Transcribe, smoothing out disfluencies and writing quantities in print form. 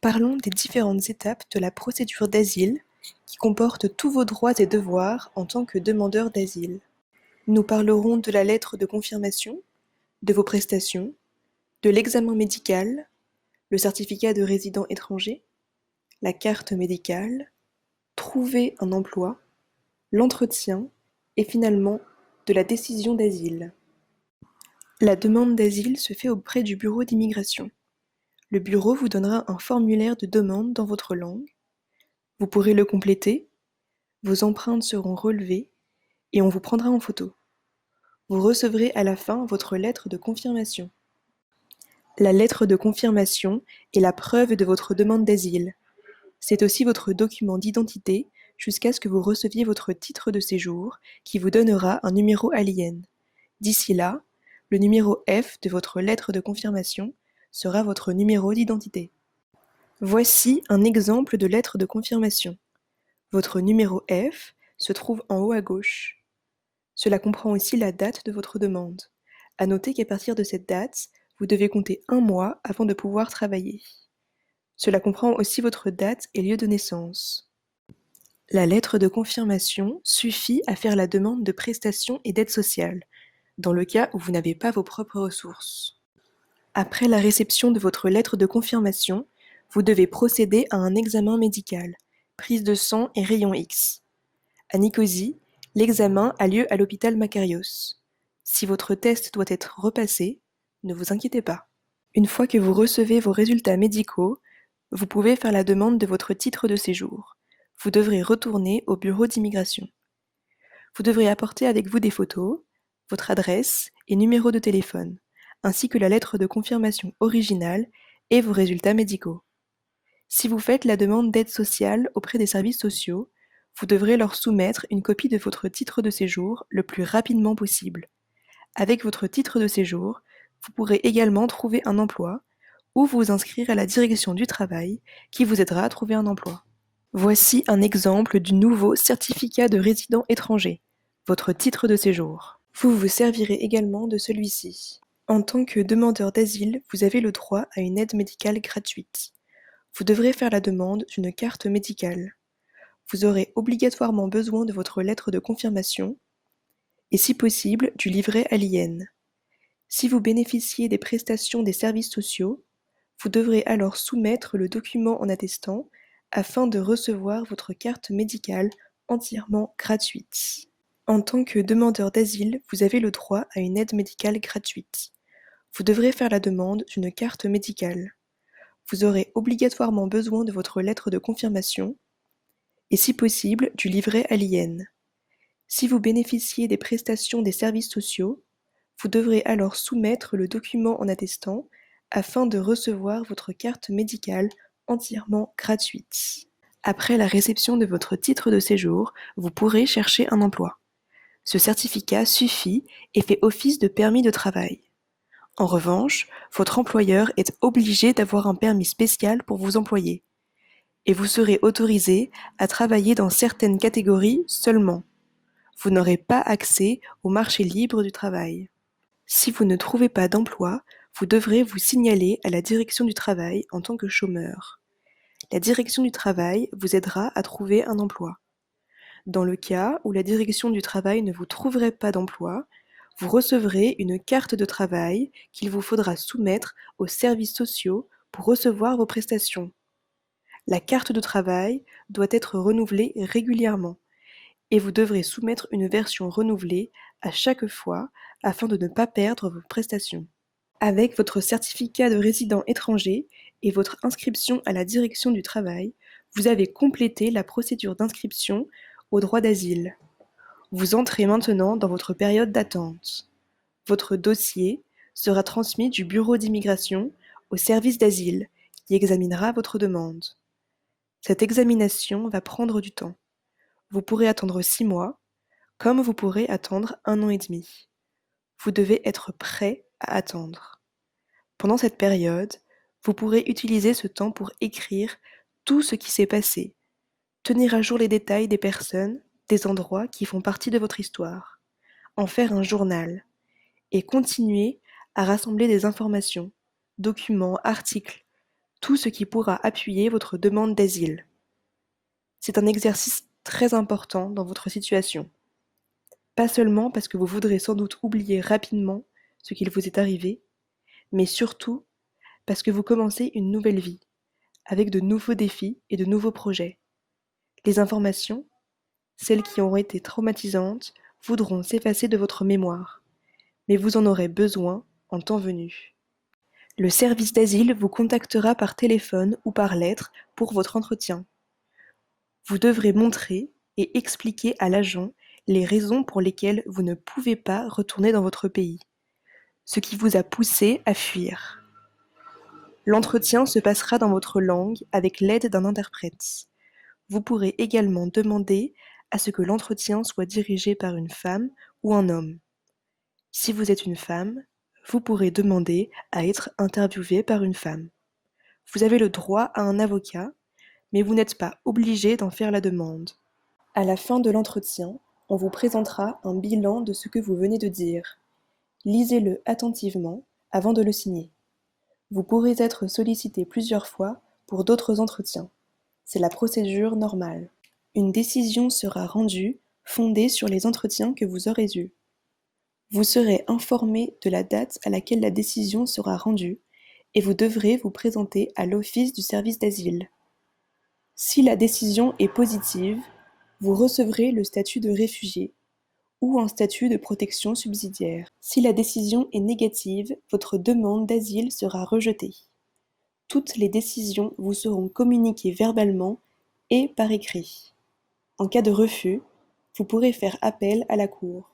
Parlons des différentes étapes de la procédure d'asile qui comporte tous vos droits et devoirs en tant que demandeur d'asile. Nous parlerons de la lettre de confirmation, de vos prestations, de l'examen médical, le certificat de résident étranger, la carte médicale, trouver un emploi, l'entretien et finalement de la décision d'asile. La demande d'asile se fait auprès du bureau d'immigration. Le bureau vous donnera un formulaire de demande dans votre langue. Vous pourrez le compléter, vos empreintes seront relevées et on vous prendra en photo. Vous recevrez à la fin votre lettre de confirmation. La lettre de confirmation est la preuve de votre demande d'asile. C'est aussi votre document d'identité jusqu'à ce que vous receviez votre titre de séjour qui vous donnera un numéro alien. D'ici là, le numéro F de votre lettre de confirmation sera votre numéro d'identité. Voici un exemple de lettre de confirmation. Votre numéro F se trouve en haut à gauche. Cela comprend aussi la date de votre demande. À noter qu'à partir de cette date, vous devez compter 1 mois avant de pouvoir travailler. Cela comprend aussi votre date et lieu de naissance. La lettre de confirmation suffit à faire la demande de prestations et d'aide sociale, dans le cas où vous n'avez pas vos propres ressources. Après la réception de votre lettre de confirmation, vous devez procéder à un examen médical, prise de sang et rayon X. À Nicosie, l'examen a lieu à l'hôpital Makarios. Si votre test doit être repassé, ne vous inquiétez pas. Une fois que vous recevez vos résultats médicaux, vous pouvez faire la demande de votre titre de séjour. Vous devrez retourner au bureau d'immigration. Vous devrez apporter avec vous des photos, votre adresse et numéro de téléphone, ainsi que la lettre de confirmation originale et vos résultats médicaux. Si vous faites la demande d'aide sociale auprès des services sociaux, vous devrez leur soumettre une copie de votre titre de séjour le plus rapidement possible. Avec votre titre de séjour, vous pourrez également trouver un emploi ou vous inscrire à la direction du travail qui vous aidera à trouver un emploi. Voici un exemple du nouveau certificat de résident étranger, votre titre de séjour. Vous vous servirez également de celui-ci. En tant que demandeur d'asile, vous avez le droit à une aide médicale gratuite. Vous devrez faire la demande d'une carte médicale. Vous aurez obligatoirement besoin de votre lettre de confirmation et si possible du livret à l'IN. Si vous bénéficiez des prestations des services sociaux, vous devrez alors soumettre le document en attestant afin de recevoir votre carte médicale entièrement gratuite. En tant que demandeur d'asile, vous avez le droit à une aide médicale gratuite. Vous devrez faire la demande d'une carte médicale. Vous aurez obligatoirement besoin de votre lettre de confirmation et si possible du livret à l'IN. Si vous bénéficiez des prestations des services sociaux, vous devrez alors soumettre le document en attestant afin de recevoir votre carte médicale entièrement gratuite. Après la réception de votre titre de séjour, vous pourrez chercher un emploi. Ce certificat suffit et fait office de permis de travail. En revanche, votre employeur est obligé d'avoir un permis spécial pour vous employer. Et vous serez autorisé à travailler dans certaines catégories seulement. Vous n'aurez pas accès au marché libre du travail. Si vous ne trouvez pas d'emploi, vous devrez vous signaler à la direction du travail en tant que chômeur. La direction du travail vous aidera à trouver un emploi. Dans le cas où la direction du travail ne vous trouverait pas d'emploi, vous recevrez une carte de travail qu'il vous faudra soumettre aux services sociaux pour recevoir vos prestations. La carte de travail doit être renouvelée régulièrement et vous devrez soumettre une version renouvelée à chaque fois afin de ne pas perdre vos prestations. Avec votre certificat de résident étranger et votre inscription à la direction du travail, vous avez complété la procédure d'inscription au droit d'asile. Vous entrez maintenant dans votre période d'attente. Votre dossier sera transmis du bureau d'immigration au service d'asile qui examinera votre demande. Cette examination va prendre du temps. Vous pourrez attendre 6 mois, comme vous pourrez attendre 1 an et demi. Vous devez être prêt à attendre. Pendant cette période, vous pourrez utiliser ce temps pour écrire tout ce qui s'est passé, tenir à jour les détails des personnes, des endroits qui font partie de votre histoire, en faire un journal, et continuer à rassembler des informations, documents, articles, tout ce qui pourra appuyer votre demande d'asile. C'est un exercice très important dans votre situation. Pas seulement parce que vous voudrez sans doute oublier rapidement ce qu'il vous est arrivé, mais surtout parce que vous commencez une nouvelle vie, avec de nouveaux défis et de nouveaux projets. Les informations, celles qui ont été traumatisantes, voudront s'effacer de votre mémoire, mais vous en aurez besoin en temps venu. Le service d'asile vous contactera par téléphone ou par lettre pour votre entretien. Vous devrez montrer et expliquer à l'agent les raisons pour lesquelles vous ne pouvez pas retourner dans votre pays, ce qui vous a poussé à fuir. L'entretien se passera dans votre langue avec l'aide d'un interprète. Vous pourrez également demander à ce que l'entretien soit dirigé par une femme ou un homme. Si vous êtes une femme, vous pourrez demander à être interviewée par une femme. Vous avez le droit à un avocat, mais vous n'êtes pas obligé d'en faire la demande. À la fin de l'entretien, on vous présentera un bilan de ce que vous venez de dire. Lisez-le attentivement avant de le signer. Vous pourrez être sollicité plusieurs fois pour d'autres entretiens. C'est la procédure normale. Une décision sera rendue fondée sur les entretiens que vous aurez eus. Vous serez informé de la date à laquelle la décision sera rendue et vous devrez vous présenter à l'office du service d'asile. Si la décision est positive, vous recevrez le statut de réfugié ou un statut de protection subsidiaire. Si la décision est négative, votre demande d'asile sera rejetée. Toutes les décisions vous seront communiquées verbalement et par écrit. En cas de refus, vous pourrez faire appel à la Cour.